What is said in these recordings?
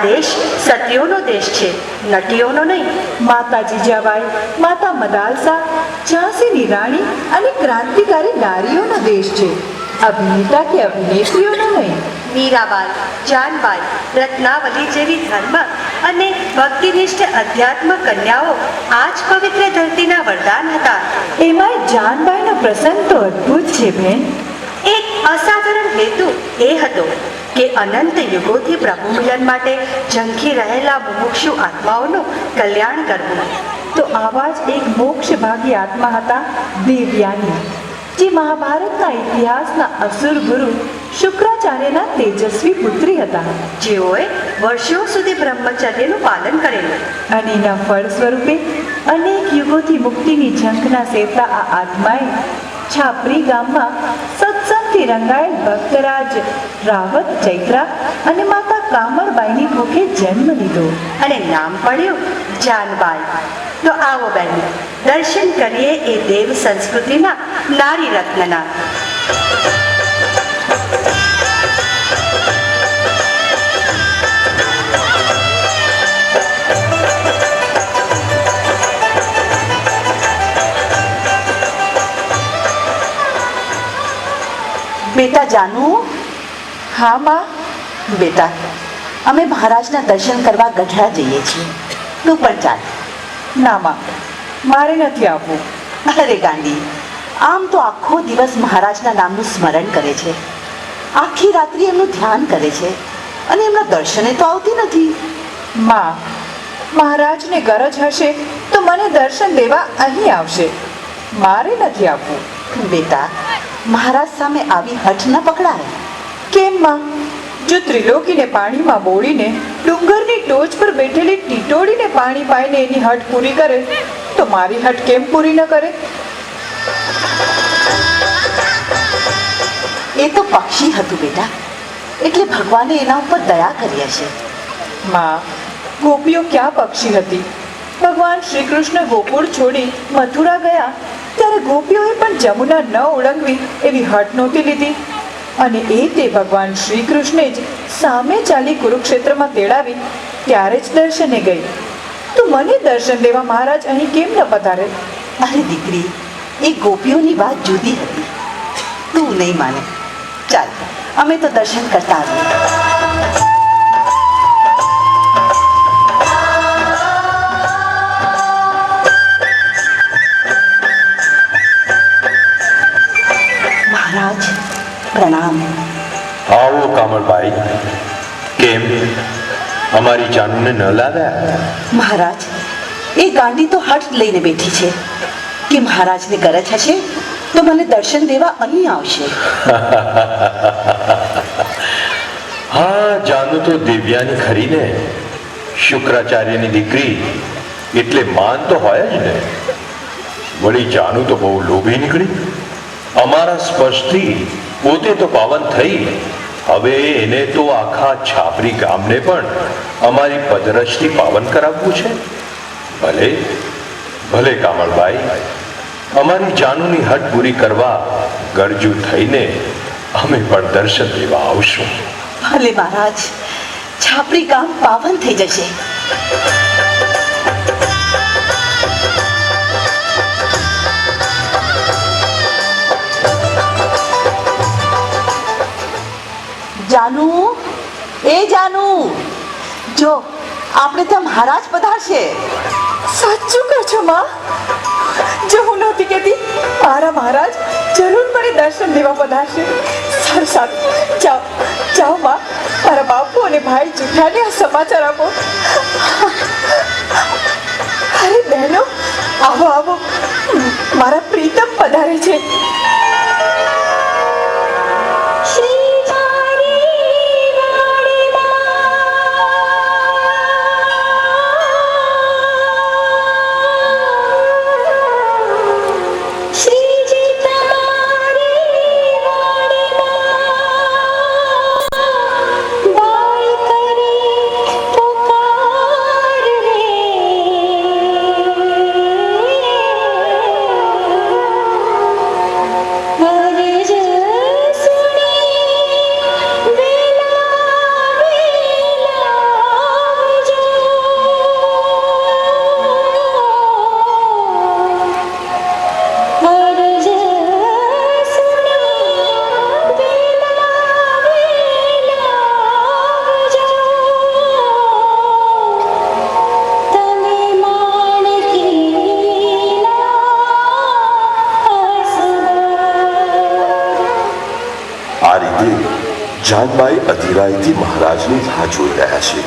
દેશ સતીઓનો દેશ છે, નટીઓનો નહીં. માતા જીજાબાઈ, માતા મદાલસા, ઝાંસીની રાણી અને ક્રાંતિકારી નારીઓનો દેશ છે, અભિનેતા કે અભિનેત્રીઓનો નહીં. મીરાબાઈ, જાનબાઈ, રત્નાવલી જેવી ધર્મ અને ભક્તિનિષ્ઠ અધ્યાત્મ કન્યાઓ આ જ પવિત્ર ધરતીના વરદાન હતા. એમાંય જાનબાઈનો પ્રસંગ તો અદ્ભુત છે બેન. એક અસાધારણ હેતુ એ હતો કે અનંત યુગોથી પ્રભુ મિલન માટે ઝંખી રહેલા મુમુક્ષુ આત્માઓનું કલ્યાણ કરવું. તો આવા જ એક મોક્ષભાગી આત્મા હતા દેવયાની, જે મહાભારતના ઇતિહાસના અસુર ગુરુ શુક્રાચાર્યના તેજસ્વી પુત્રી હતા, જેઓએ વર્ષો સુધી બ્રહ્મચર્યનું પાલન કરેલું. અને એના ફળ સ્વરૂપે અનેક યુગોથી મુક્તિની ઝંખના સેવતા આ આત્માએ છાપરી ગામમાં સત્સંગથી રંગાયેલ ભક્તરાજ રાવત ચૈત્રા અને માતા કામળબાઈની કુખે જન્મ લીધો અને નામ પડ્યું જાનબાઈ. તો આવો બેન, દર્શન કરીએ એ દેવ સંસ્કૃતિના નારી રત્નના. બેટા જાનુ. હા માં. બેટા, અમે મહારાજના દર્શન કરવા ગઢડા જઈએ છીએ, તું પણ ચાલ. ના માં, મારે નથી આવવું. અરે ગાંડી, આમ તો આખો દિવસ મહારાજના નામનું સ્મરણ કરે છે, આખી રાત્રિ એમનું ધ્યાન કરે છે અને એમના દર્શને તો આવતી નથી. માં, મહારાજને ગરજ હશે તો મને દર્શન દેવા અહીં આવશે, મારે નથી આવવું. બેટા, મહારાજ સામે આવી હઠ ન પકડાય. કેમ માં? જો ત્રિલોકીને પાણીમાં બોળીને ડુંગરની ટોચ પર બેઠેલી ટીટોડીને પાણી પાઈને એની હઠ પૂરી કરે તો મારી હઠ કેમ પૂરી ન કરે? એ તો પક્ષી હતું બેટા, એટલે ભગવાને એના ઉપર દયા કરી હશે. માં, ગોપીઓ ક્યાં પક્ષી હતી? ભગવાન શ્રી કૃષ્ણ ગોકુળ છોડી મથુરા ગયા ત્યારે ગોપીઓએ પણ જમુના ન ઓળંગવી એવી હઠ નહોતી લીધી, અને એ તે ભગવાન શ્રી કૃષ્ણે જ સામે ચાલી કુરુક્ષેત્રમાં તેડાવી ત્યારે જ દર્શને ગઈ. તો મને દર્શન દેવા મહારાજ અહીં કેમ ન પધારે? અરે દીકરી, એ ગોપીઓની વાત જુદી હતી, તું નહીં માને. ચાલ, અમે તો દર્શન કરતા આવીએ. મહારાજ પ્રણામ. આવો કામળબાઈ, કેમ અમારી જાનુને ન લાવ્યા? મહારાજ, એ ગાંડી તો હઠ લઈને બેઠી છે કે મહારાજને ગરજ હશે તો મને દર્શન દેવા અહીં આવશે. હા, જાનુ તો દિવ્યાની ખરીને, શુક્રાચાર્યની દીકરી એટલે માન તો હોય જ ને. વળી જાનુ તો બહુ લોભી નીકળી, અમારા સ્પર્શથી પોતે તો પાવન થઈ, હવે એને તો આખા છાપરી ગામને પણ અમારી પદરસથી પાવન કરાવવું છે. ભલે ભલે કામળબાઈ, અમારી જાનુની હઠ પૂરી કરવા ગરજુ થઈને અમે પણ દર્શન દેવા આવશું. ભલે મહારાજ, છાપરી ગામ પાવન થઈ જશે. જાનુ, એ જાનુ, જો આપણે ત્યાં મહારાજ પધારશે. સાચું કહો છો માં? જો હું નહોતી કહેતી, મારા મહારાજ જરૂર મને દર્શન દેવા પધારશે. સારું સારું, જાઓ જાઓ માં, મારા બાપુ અને ભાઈ જુઠાને આ સમાચાર આપો. અરે બહેનો, આવો આવો, મારા પ્રીતમ પધારે છે. જાનબાઈ અધીરાઈથી મહારાજની રાહ જોઈ રહ્યા છે.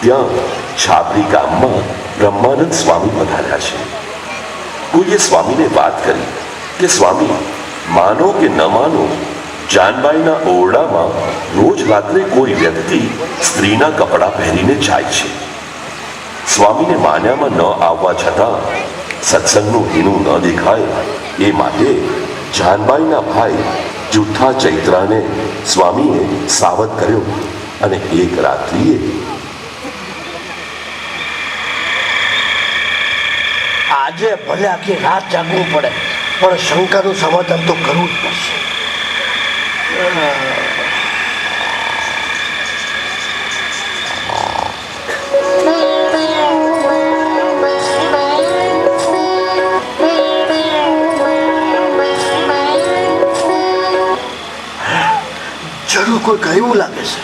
ત્યાં છાબરી ગામમાં બ્રહ્માનંદ સ્વામી પધાર્યા છે. કોઈએ સ્વામીને વાત કરી કે સ્વામી, માનો કે ન માનો, જાનબાઈના ઓરડામાં રોજ રાત્રે કોઈ વ્યક્તિ સ્ત્રીના કપડાં પહેરીને જાય છે. સ્વામીને માન્યામાં ન આવવા છતાં સત્સંગનું હીનું ન દેખાય એ માટે જાનબાઈના ભાઈ જુઠ્ઠા ચૈત્રાને સ્વામીએ સાવધ કર્યો અને એક રાત્રિએ આજે ભલે આખી રાત જાગવું પડે, પણ શંકાનું સમાધાન તો કરવું જ પડશે. જરૂર કોઈ કહેવું લાગે છે.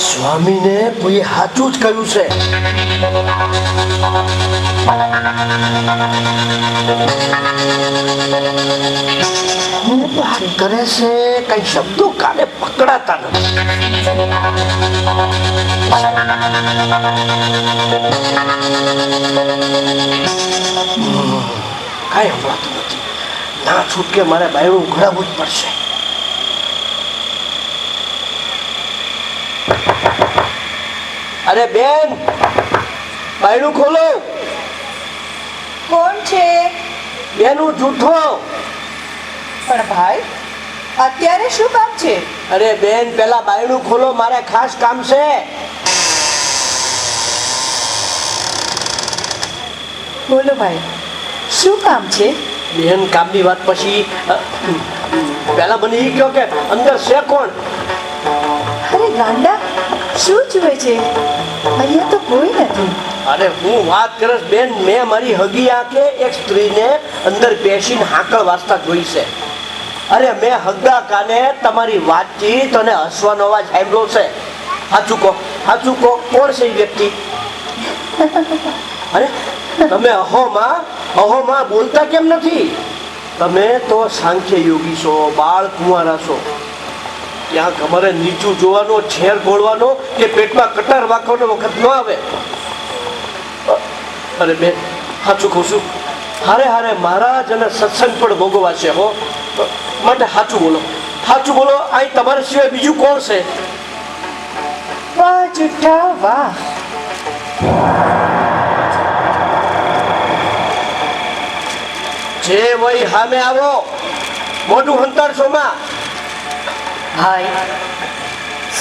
સ્વામીને કોઈ સાચું જ કહ્યું છે. હું વાત કરે છે, કઈ શબ્દો કાને પકડાતા નથી. કઈ સંભળાતું નથી. ના છૂટકે મારે બાયણું ઉઘડાવવું જ પડશે. અરે બેન, બાયણું ખોલો. કોણ છે? બેન, હું જૂઠો. પણ ભાઈ, અત્યારે શું કામ છે? અરે બેન, પેલા બાયણું ખોલો, મારે ખાસ કામ છે. બોલો ભાઈ, શું કામ છે? બેન, કામની વાત પછી પેલા મને એ કહો કે અંદર છે કોણ? અરે ગાંડા, શું જુએ છે? અહીંયા તો કોઈ નથી. અરે હું વાત કરસ બેન, મેં મારી હગી આંખે એક સ્ત્રીને અંદર બેસીને હાકળ વાંચતા જોઈ છે. અરે મેં હગા કાને તમારી વાતચીત અને હસવાનો અવાજ સાંભળ્યો છે. સાચું કહો, કોણ છે એ વ્યક્તિ? અરે તમે અહોમાં બોલતા કેમ નથી? તમે તો સાંખ્ય યોગી છો, બાળ કુંવારા છો. ત્યાં તમારે નીચું જોવાનો, છેર ગોળવાનો કે પેટમાં કટાર વાંકવાનો વખત ન આવે. અરે બેન, સાચું કહું છું, હારે મહારાજ અને સત્સંગ પણ ભોગવવા છે હો. માટે સાચું બોલો, અહીં તમારા સિવાય બીજું કોણ છે? વાહ જુઠ્ઠા વાહ. જે વય સામે આવો, મોઢું હંતાડશો માં. ભાઈ,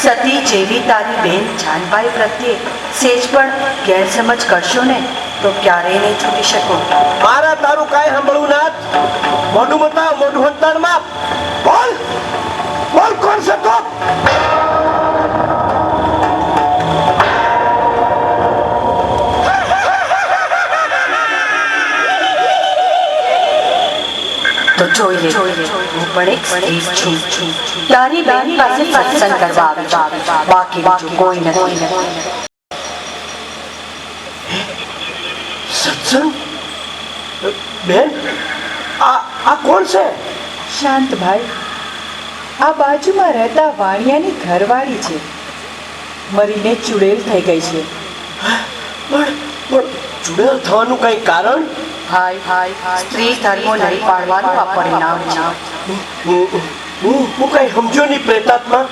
સતી જેવી તારી બેન જાનબાઈ પ્રત્યે સેજ પણ ગેરસમજ કરશો ને તો ક્યારેય નહીં છૂટી શકો. મારા તારું કાંઈ સાંભળવું નાથ. મોઢું બતાવ, મોઢું હંતાડ માં. બોલ કોણ છે તો? તો જોઈ લે, હું પણ એક સ્ત્રી છું. તારી બેન પાસે સત્સંગ કરવા આવી છું, બાકી બીજું કોઈ નથી. સત્સંગ? બેન, આ કોણ છે? શાંત ભાઈ, આ બાજુમાં રહેતા વાણિયાની ઘરવાળી છે. મરીને ચુડેલ થઈ ગઈ છે. પણ ચુડેલ થવાનું કઈ કારણ? ભાઈ, સ્ત્રી ધર્મો નહીં પાડવાનું આ પરિણામ છે. હું કઈ સમજો નહીં પ્રેતાત્મા.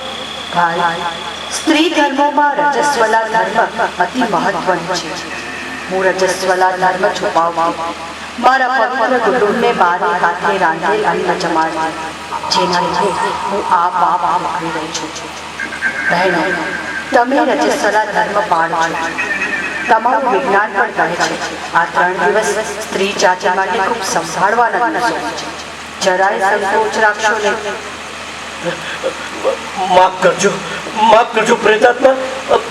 ભાઈ, સ્ત્રી ધર્મોમાં રજસ્વલા ધર્મ અતિ મહત્વનું છે. હું રજસ્વલા ધર્મ છુપાવું. મારા પવિત્ર કુટુંબને બારે હાથે રાંધેલ અન્ન જમાડતી, જેના લીધે હું આ પાપ ભોગવી રહી છું. બહેનો, તમે રજસ્વલા ધર્મ પાળો છો. તમારું વિજ્ઞાન પણ કહે છે આ 3 દિવસ સ્ત્રી જાતિ માટે ખૂબ સંભાળવાના દિવસો છે. જરાય સંકોચ રાખશો નહીં. માફ કરજો પ્રેતાત્મા,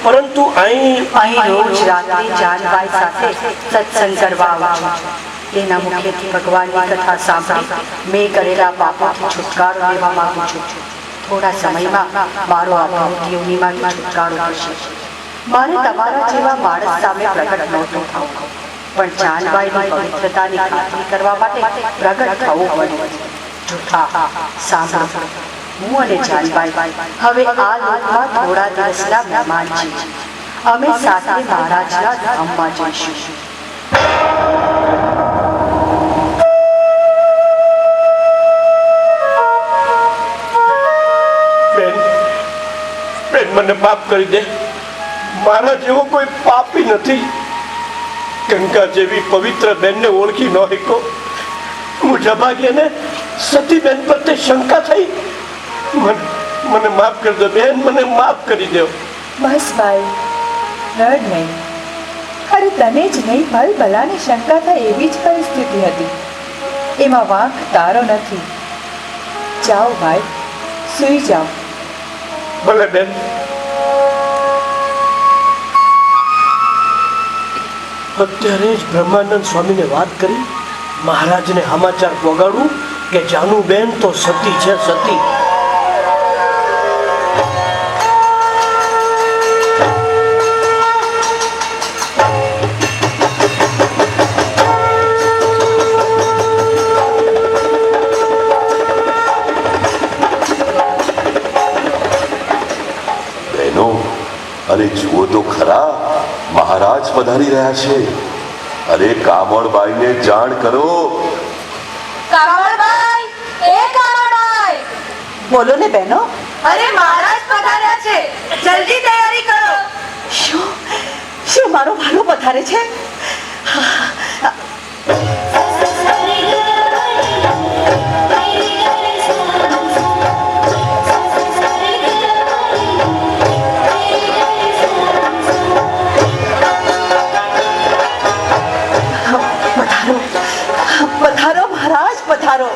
પરંતુ અહીં રોજ રાત્રે જાનબાઈ સાથે સત્સંગ કરવા આવું છું. તેના મુખેથી ભગવાનની કથા સાંભળી મેં કરેલા પાપોથી છુટકારો લેવા માંગુ છું. થોડા સમયમાં મારો આ ભૌતિક યોનિમાંથી છુટકારો થશે. મારે તમારા જેવા માણસ સામે પ્રગટ નહોતું થવું, પણ જાનબાઈની પવિત્રતાની ખાતરી કરવા માટે પ્રગટ થવું પડ્યું. જૂઠા સાંભળો, હું અને જાનબાઈ હવે આ લોકમાં થોડા દિવસના મહેમાન છીએ. અમે સાથે મહારાજના ધામમાં જઈશું. બેન બેન મને માફ કરી દે. મારા જેવો કોઈ પાપી નથી. ગંગા જેવી પવિત્ર બેનને ઓળખી ન શક્યો. મુજા ભાગ્યને સતીબેન પ્રત્યે શંકા થઈ. મને માફ કરી દો બેન, મને માફ કરી દો. બસ ભાઈ, રડ નહીં. અરે તને જ નહીં, ભલ ભલાની શંકા થાય એવી જ પરિસ્થિતિ હતી. એમાં વાંક તારો નથી. જાઓ ભાઈ, સૂઈ જાઓ. ભલે બેન. અત્યારે જ બ્રહ્માનંદ સ્વામીને વાત કરી મહારાજને સમાચાર પહોંચાડું કે જાનુબેન તો સતી છે, સતી. બહેનો, અરે જુઓ તો ખરા, મહારાજ પધારી રહ્યા છે. અરે કામળબાઈને જાણ કરો. કામળબાઈ, એ કામળબાઈ! બોલો ને બહેનો. અરે મહારાજ પધાર્યા છે, જલ્દી તૈયારી કરો. શું મારો ભાલો પધારે છે? પધારો મહારાજ, પધારો.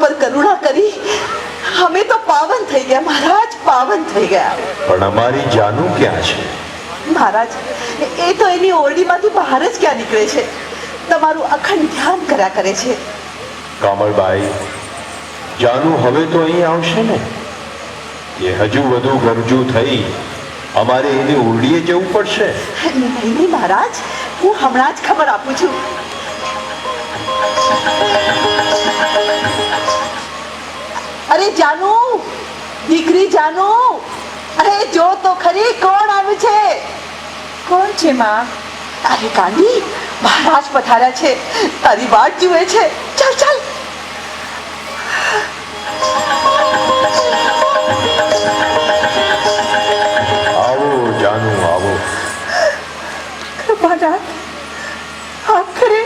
ઉપર કરુણા કરી અમે તો પાવન થઈ ગયા મહારાજ, પાવન થઈ ગયા. પણ અમારી જાનુ ક્યાં છે? મહારાજ એ તો એની ઓરડીમાંથી બહાર જ ક્યાં નીકળે છે, તમારું અખંડ ધ્યાન કર્યા કરે છે. કમળબાઈ, જાનુ હવે તો અહીં આવશે ને? એ હજુ વધુ ગરજુ થઈ અમારે એની ઓરડીએ જવું પડશે. નહીં મહારાજ, હું હમણાં જ ખબર આપું છું. અરે જાનુ, દીકરી જાનુ, અરે જો તો ખરી કોણ આવ્યું છે. કોણ છે માં? અરે કાંડી, મહારાજ પધાર્યા છે, તારી વાટ જુએ છે. ચાલ ચાલ. આવો જાનુ, આવો. કૃપાનાથ, આખરે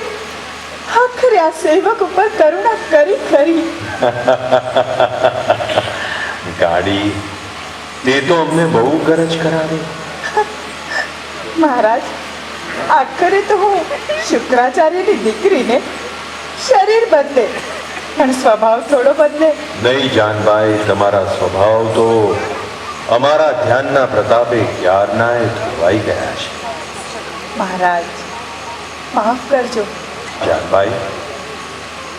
આખરે આ સેવક ઉપર કરુણા કરી ખરી. ગાડી, તે તો અમને બહુ ગરજ કરાવી. મહારાજ, આખરે તો હું શુક્રાચાર્યની દીકરીને શરીર બદલે પણ સ્વભાવ થોડો બદલે. નહીં જાનભાઈ, તમારા સ્વભાવ તો અમારા ધ્યાનના પ્રતાપે ક્યારનાય ધોવાઈ ગયા છે. મહારાજ, માફ કરજો. જાનભાઈ,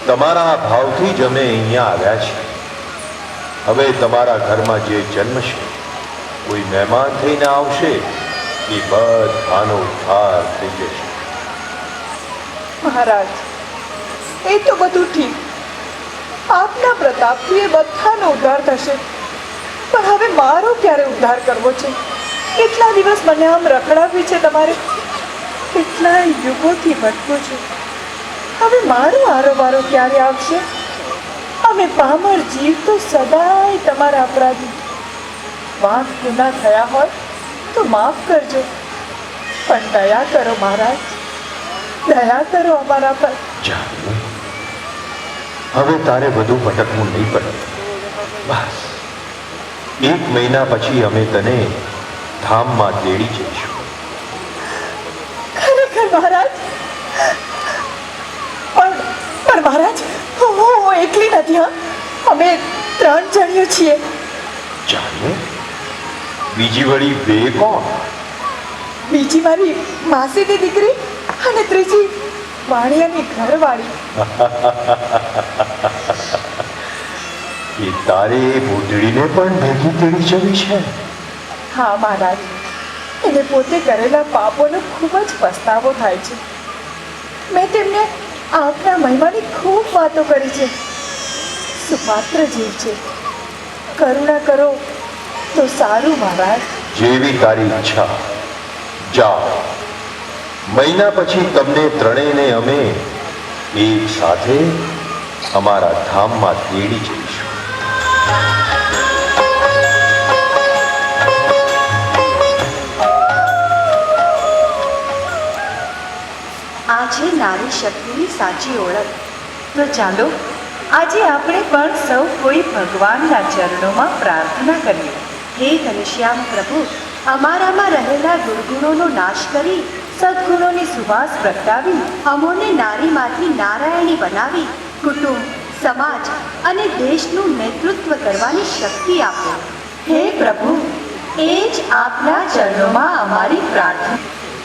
તમારા આ ભાવથી જ અમે અહીંયા આવ્યા છીએ. હવે તમારા ઘરમાં જે જન્મશે, કોઈ મહેમાન થઈને આવશે, એ બધાનો ઉદ્ધાર થઈ જશે. મહારાજ, એ તો બધું ઠીક, આપના પ્રતાપથી એ બધાનો ઉદ્ધાર થશે, પણ હવે મારો ક્યારે ઉદ્ધાર કરવો છે? કેટલા દિવસ મને આમ રખડાવી છે તમારે, કેટલા યુગોથી ભટકું છું. હવે મારો આરોબારો ક્યારે આવશે? અમે પામર જીવ તો સદાય તમારા અપરાધી. વાંક ગુના થયા હોય તો માફ કરજો, પણ દયા કરો મહારાજ, દયા કરો અમારા પર. જાનુ, હવે તારે બધું ભટકવું નહીં પડે. બસ 1 મહિના પછી અમે તને ધામમાં તેડી જઈશું. ખરેખર મહારાજ? પણ મહારાજ, હું એકલી નથી. હા, અમે 3 જણીઓ છીએ. જાનુ, બીજી વળી 2 કોણ? બીજી મારી માસીની દીકરી અને ત્રીજી વાણિયાની ઘરવાળી. એ તારે એ બુઢડીને પણ ભેગી તેડી જવી છે? હા મહારાજ, એને પોતે કરેલા પાપોનો ખૂબ જ પસ્તાવો થાય છે. મેં તેમને આપના મહિમાની ખૂબ વાતો કરી છે. સુપાત્ર જીવ છે, કરુણા કરો તો સારું મહારાજ. જેવી તારી ઈચ્છા. જાઓ, મહિના પછી તમને ત્રણેયને અમે એક સાથે અમારા ધામમાં તેડી જઈશું. આ છે નારી શક્તિની સાચી ઓળખ. તો ચાલો આજે આપણે પણ સૌ કોઈ ભગવાનના ચરણોમાં પ્રાર્થના કરીએ. હે ઘનશ્યામ પ્રભુ, અમારામાં રહેલા દુર્ગુણોનો નાશ કરી સદગુણોની સુવાસ પ્રગટાવી અમોને નારીમાંથી નારાયણી બનાવી કુટુંબ, સમાજ અને દેશનું નેતૃત્વ કરવાની શક્તિ આપો. હે પ્રભુ, એ જ આપના ચરણોમાં અમારી પ્રાર્થના.